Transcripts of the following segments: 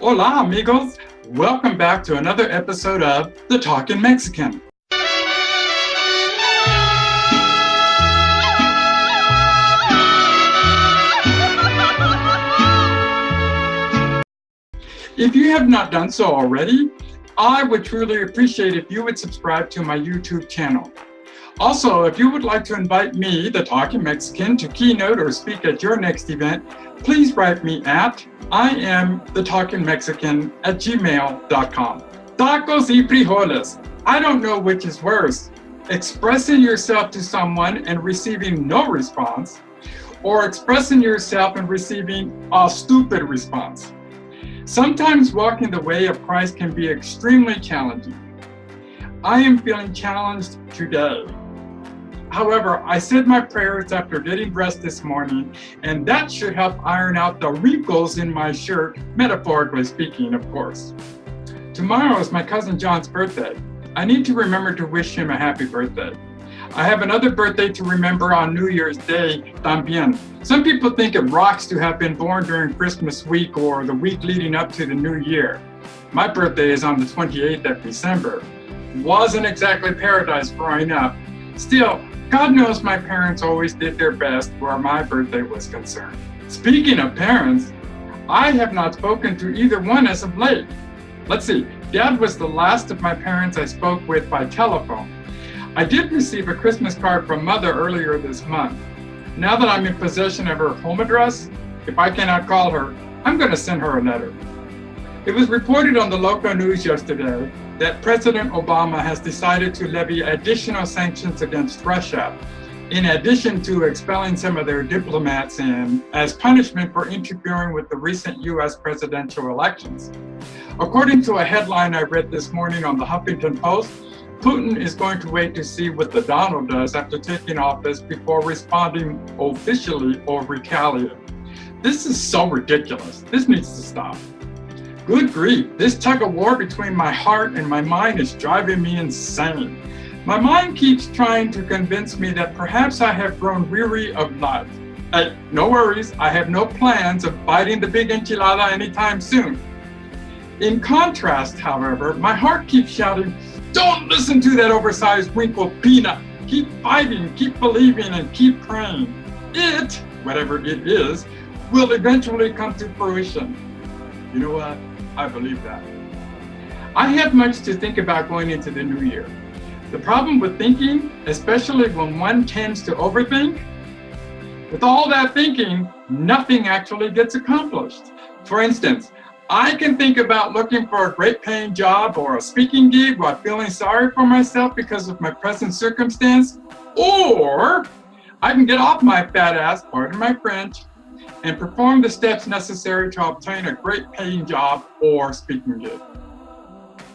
Hola, amigos. Welcome back to another episode of The Talking Mexican. If you have not done so already, I would truly appreciate if you would subscribe to my YouTube channel. Also, if you would like to invite me, the Talking Mexican, to keynote or speak at your next event, please write me at iamthetalkingmexican@gmail.com. Tacos y frijoles. I don't know which is worse, expressing yourself to someone and receiving no response, or expressing yourself and receiving a stupid response. Sometimes walking the way of Christ can be extremely challenging. I am feeling challenged today. However, I said my prayers after getting dressed this morning, and that should help iron out the wrinkles in my shirt, metaphorically speaking, of course. Tomorrow is my cousin John's birthday. I need to remember to wish him a happy birthday. I have another birthday to remember on New Year's Day, también. Some people think it rocks to have been born during Christmas week or the week leading up to the new year. My birthday is on the 28th of December. Wasn't exactly paradise growing up. Still, God knows my parents always did their best where my birthday was concerned. Speaking of parents, I have not spoken to either one as of late. Let's see, Dad was the last of my parents I spoke with by telephone. I did receive a Christmas card from Mother earlier this month. Now that I'm in possession of her home address, if I cannot call her, I'm going to send her a letter. It was reported on the local news yesterday that President Obama has decided to levy additional sanctions against Russia, in addition to expelling some of their diplomats as punishment for interfering with the recent U.S. presidential elections. According to a headline I read this morning on the Huffington Post, Putin is going to wait to see what the Donald does after taking office before responding officially or retaliating. This is so ridiculous. This needs to stop. Good grief, this tug of war between my heart and my mind is driving me insane. My mind keeps trying to convince me that perhaps I have grown weary of life. Hey, no worries, I have no plans of biting the big enchilada anytime soon. In contrast, however, my heart keeps shouting, don't listen to that oversized wrinkled peanut. Keep fighting, keep believing, and keep praying. It, whatever it is, will eventually come to fruition. You know what? I believe that. I have much to think about going into the new year. The problem with thinking, especially when one tends to overthink, with all that thinking, nothing actually gets accomplished. For instance, I can think about looking for a great paying job or a speaking gig while feeling sorry for myself because of my present circumstance, or I can get off my fat ass, pardon my French, and perform the steps necessary to obtain a great paying job or speaking gig.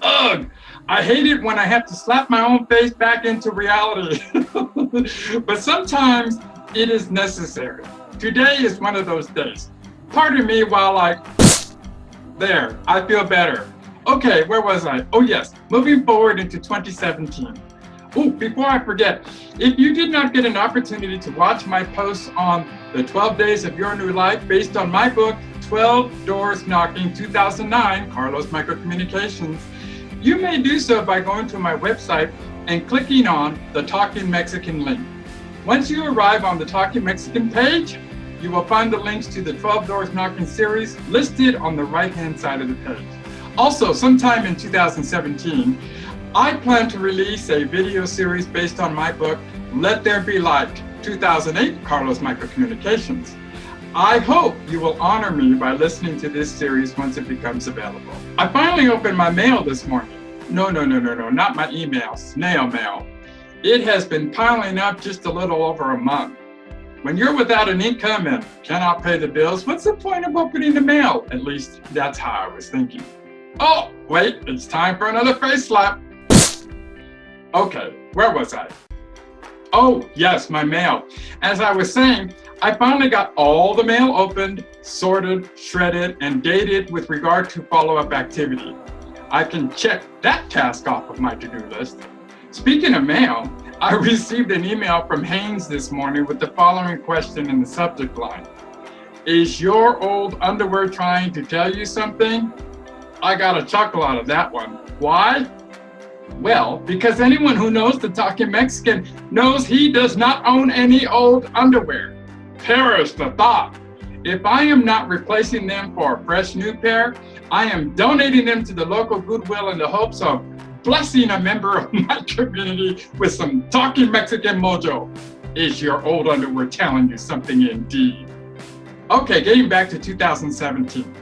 Ugh! I hate it when I have to slap my own face back into reality. But sometimes it is necessary. Today is one of those days. Pardon me while there, I feel better. Okay, where was I? Oh yes, moving forward into 2017. Oh, before I forget, if you did not get an opportunity to watch my posts on the 12 Days of Your New Life based on my book, 12 Doors Knocking 2009, Carlos Microcommunications, you may do so by going to my website and clicking on the Talking Mexican link. Once you arrive on the Talking Mexican page, you will find the links to the 12 Doors Knocking series listed on the right-hand side of the page. Also, sometime in 2017, I plan to release a video series based on my book, Let There Be Light, 2008, Carlos Microcommunications. I hope you will honor me by listening to this series once it becomes available. I finally opened my mail this morning. No, not my email, snail mail. It has been piling up just a little over a month. When you're without an income and cannot pay the bills, what's the point of opening the mail? At least that's how I was thinking. Oh, wait, it's time for another face slap. Okay, where was I? Oh, yes, my mail. As I was saying, I finally got all the mail opened, sorted, shredded, and dated with regard to follow-up activity. I can check that task off of my to-do list. Speaking of mail, I received an email from Haynes this morning with the following question in the subject line. Is your old underwear trying to tell you something? I got a chuckle out of that one. Why? Well, because anyone who knows the Talking Mexican knows he does not own any old underwear. Perish the thought. If I am not replacing them for a fresh new pair, I am donating them to the local Goodwill in the hopes of blessing a member of my community with some Talking Mexican mojo. Is your old underwear telling you something indeed? Okay, getting back to 2017.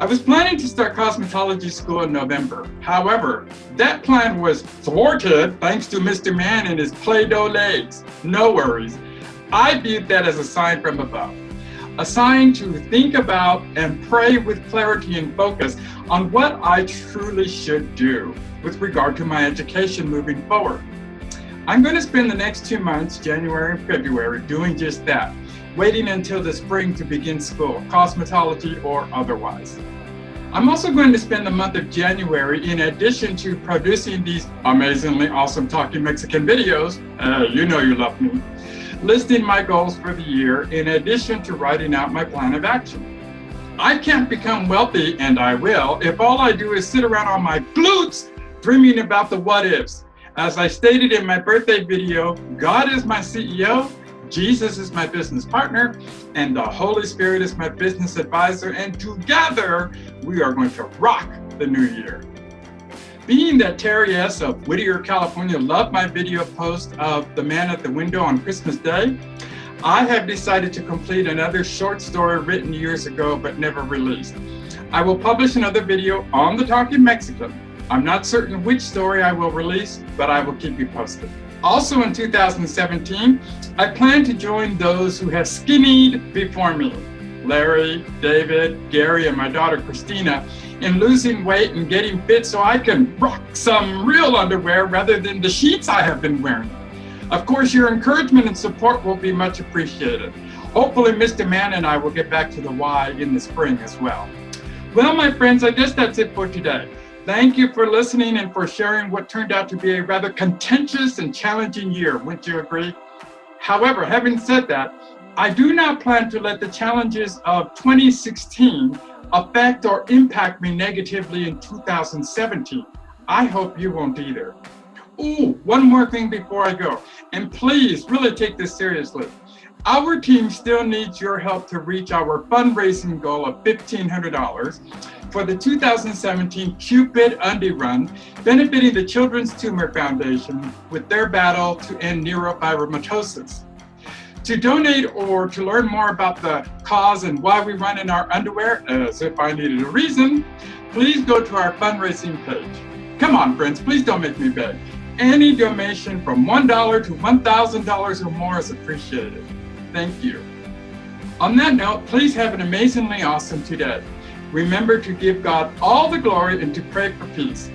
I was planning to start cosmetology school in November. However, that plan was thwarted thanks to Mr. Man and his Play-Doh legs. No worries. I viewed that as a sign from above. A sign to think about and pray with clarity and focus on what I truly should do with regard to my education moving forward. I'm going to spend the next 2 months, January and February, doing just that, waiting until the spring to begin school, cosmetology or otherwise. I'm also going to spend the month of January, in addition to producing these amazingly awesome Talking Mexican videos, you know you love me, listing my goals for the year, in addition to writing out my plan of action. I can't become wealthy, and I will, if all I do is sit around on my glutes dreaming about the what ifs. As I stated in my birthday video, God is my CEO, Jesus is my business partner, and the Holy Spirit is my business advisor, and together we are going to rock the new year. Being that Terry S. of Whittier, California loved my video post of The Man at the Window on Christmas Day, I have decided to complete another short story written years ago but never released. I will publish another video on the Talking Mexican. I'm not certain which story I will release, but I will keep you posted. Also in 2017, I plan to join those who have skinnied before me, Larry, David, Gary, and my daughter Christina, in losing weight and getting fit so I can rock some real underwear rather than the sheets I have been wearing. Of course, your encouragement and support will be much appreciated. Hopefully, Mr. Man and I will get back to the Y in the spring as well. Well, my friends, I guess that's it for today. Thank you for listening and for sharing what turned out to be a rather contentious and challenging year. Wouldn't you agree? However, having said that, I do not plan to let the challenges of 2016 affect or impact me negatively in 2017. I hope you won't either. Ooh, one more thing before I go, and please really take this seriously. Our team still needs your help to reach our fundraising goal of $1,500 for the 2017 Cupid Undie Run, benefiting the Children's Tumor Foundation with their battle to end neurofibromatosis. To donate or to learn more about the cause and why we run in our underwear, as if I needed a reason, please go to our fundraising page. Come on, friends, please don't make me beg. Any donation from $1 to $1,000 or more is appreciated. Thank you. On that note, please have an amazingly awesome today. Remember to give God all the glory and to pray for peace.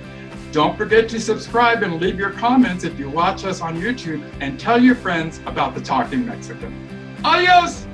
Don't forget to subscribe and leave your comments if you watch us on YouTube, and tell your friends about the Talking Mexican. Adios!